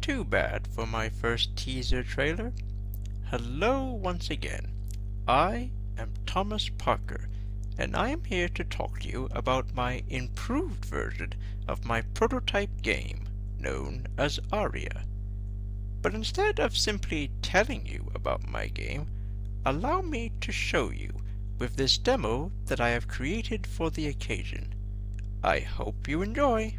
too bad for my first teaser trailer. Hello once again. I am Thomas Parker, and I am here to talk to you about my improved version of my prototype game known as Aria. But instead of simply telling you about my game, allow me to show you with this demo that I have created for the occasion. I hope you enjoy!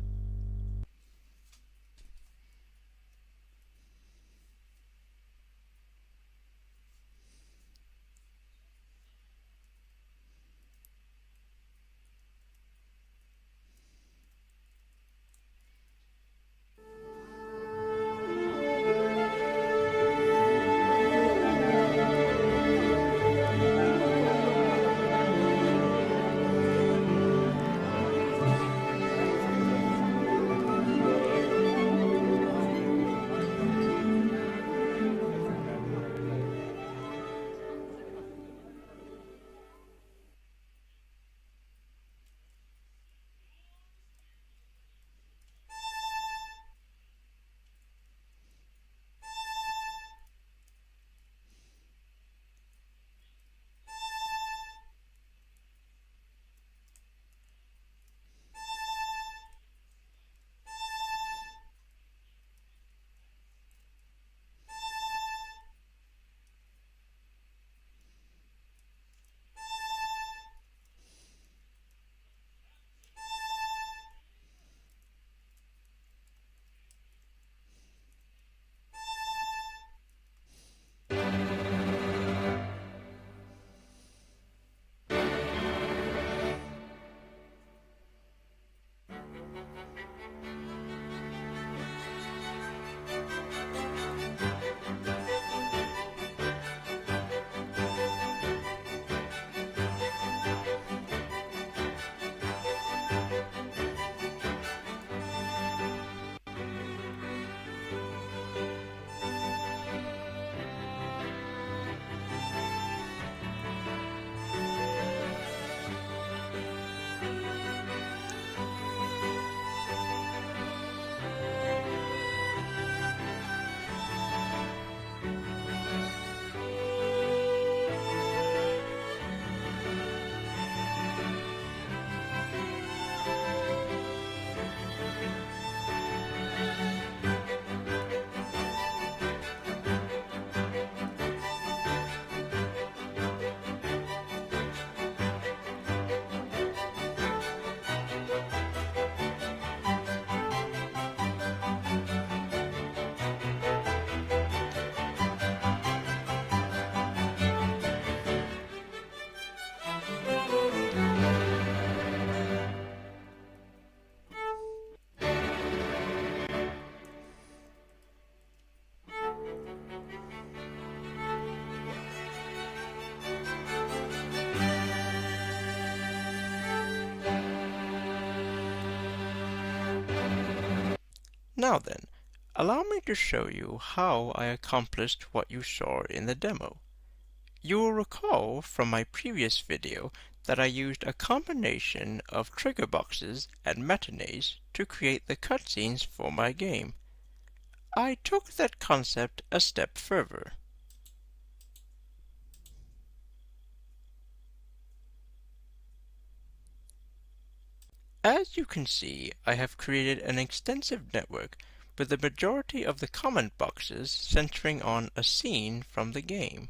Now then, allow me to show you how I accomplished what you saw in the demo. You will recall from my previous video that I used a combination of trigger boxes and matinees to create the cutscenes for my game. I took that concept a step further. As you can see, I have created an extensive network with the majority of the comment boxes centering on a scene from the game.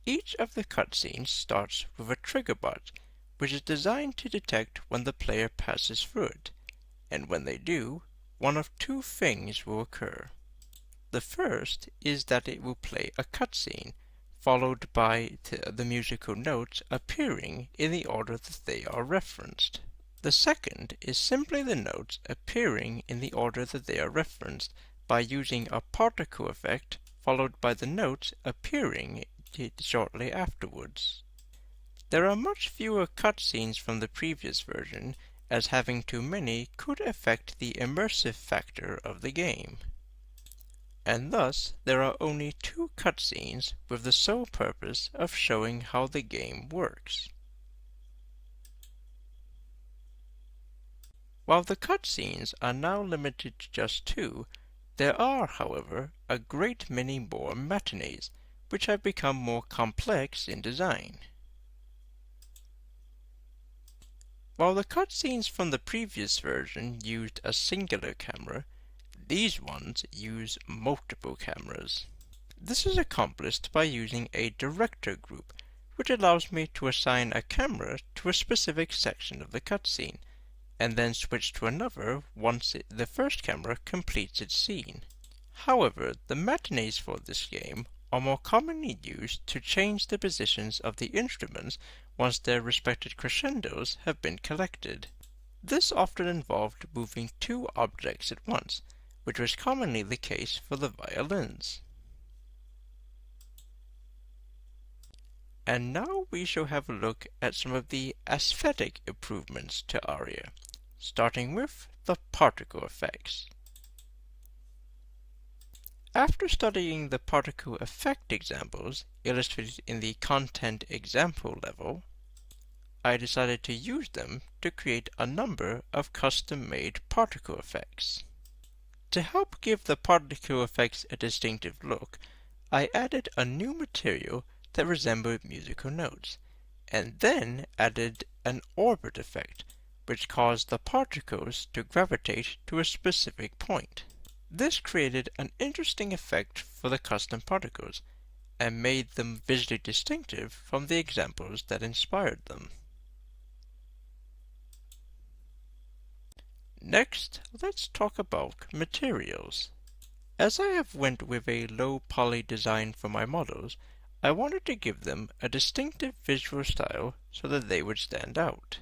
Each of the cutscenes starts with a trigger bot, which is designed to detect when the player passes through it, and when they do, one of two things will occur. The first is that it will play a cutscene, followed by the musical notes appearing in the order that they are referenced. The second is simply the notes appearing in the order that they are referenced by using a particle effect followed by the notes appearing shortly afterwards. There are much fewer cutscenes from the previous version, as having too many could affect the immersive factor of the game. And thus there are only two cutscenes with the sole purpose of showing how the game works. While the cutscenes are now limited to just two, There are, however, a great many more matinees, which have become more complex in design. While the cutscenes from the previous version used a singular camera, these ones use multiple cameras. This is accomplished by using a director group, which allows me to assign a camera to a specific section of the cutscene, and then switch to another once the first camera completes its scene. However, the matinees for this game are more commonly used to change the positions of the instruments once their respective crescendos have been collected. This often involved moving two objects at once, which was commonly the case for the violins. And now we shall have a look at some of the aesthetic improvements to Aria, starting with the particle effects. After studying the particle effect examples illustrated in the content example level, I decided to use them to create a number of custom-made particle effects. To help give the particle effects a distinctive look, I added a new material that resembled musical notes, and then added an orbit effect, which caused the particles to gravitate to a specific point. This created an interesting effect for the custom particles, and made them visually distinctive from the examples that inspired them. Next, let's talk about materials. As I have went with a low poly design for my models, I wanted to give them a distinctive visual style so that they would stand out.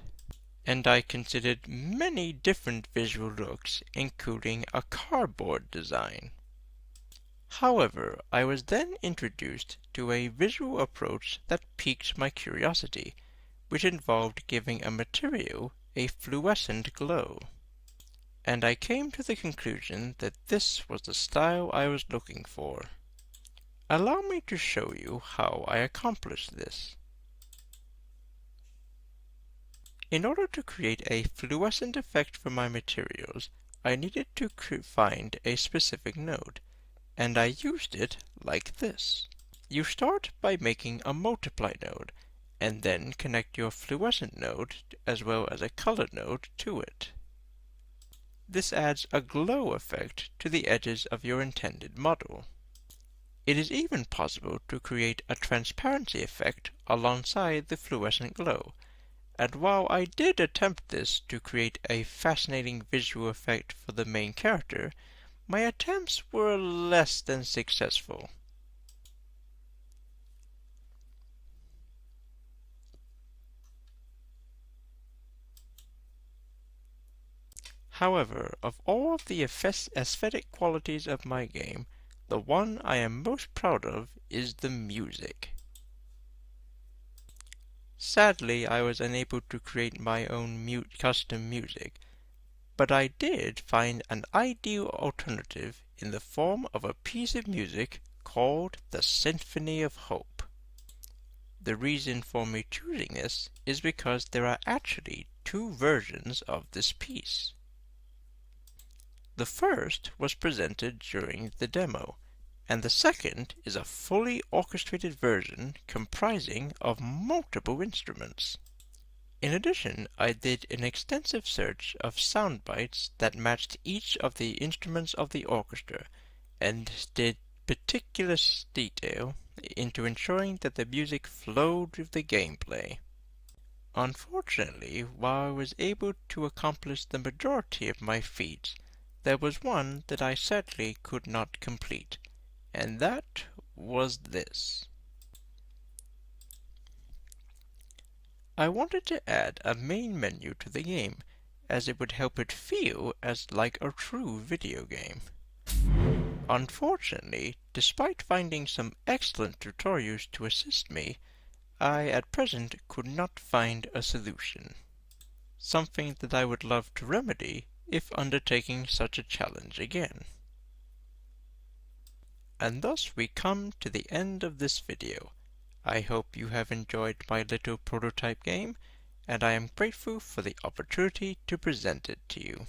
And I considered many different visual looks, including a cardboard design. However, I was then introduced to a visual approach that piqued my curiosity, which involved giving a material a fluorescent glow. And I came to the conclusion that this was the style I was looking for. Allow me to show you how I accomplished this. In order to create a fluorescent effect for my materials, I needed to find a specific node, and I used it like this. You start by making a multiply node, and then connect your fluorescent node as well as a color node to it. This adds a glow effect to the edges of your intended model. It is even possible to create a transparency effect alongside the fluorescent glow, and while I did attempt this to create a fascinating visual effect for the main character, my attempts were less than successful. However, of all of the aesthetic qualities of my game, the one I am most proud of is the music. Sadly, I was unable to create my own custom music, but I did find an ideal alternative in the form of a piece of music called the Symphony of Hope. The reason for me choosing this is because there are actually two versions of this piece. The first was presented during the demo, and the second is a fully orchestrated version comprising of multiple instruments. In addition, I did an extensive search of sound bites that matched each of the instruments of the orchestra, and did meticulous detail into ensuring that the music flowed with the gameplay. Unfortunately, while I was able to accomplish the majority of my feats, there was one that I sadly could not complete, and that was this. I wanted to add a main menu to the game, as it would help it feel as like a true video game. Unfortunately, despite finding some excellent tutorials to assist me, I at present could not find a solution. Something that I would love to remedy if undertaking such a challenge again. And thus we come to the end of this video. I hope you have enjoyed my little prototype game, and I am grateful for the opportunity to present it to you.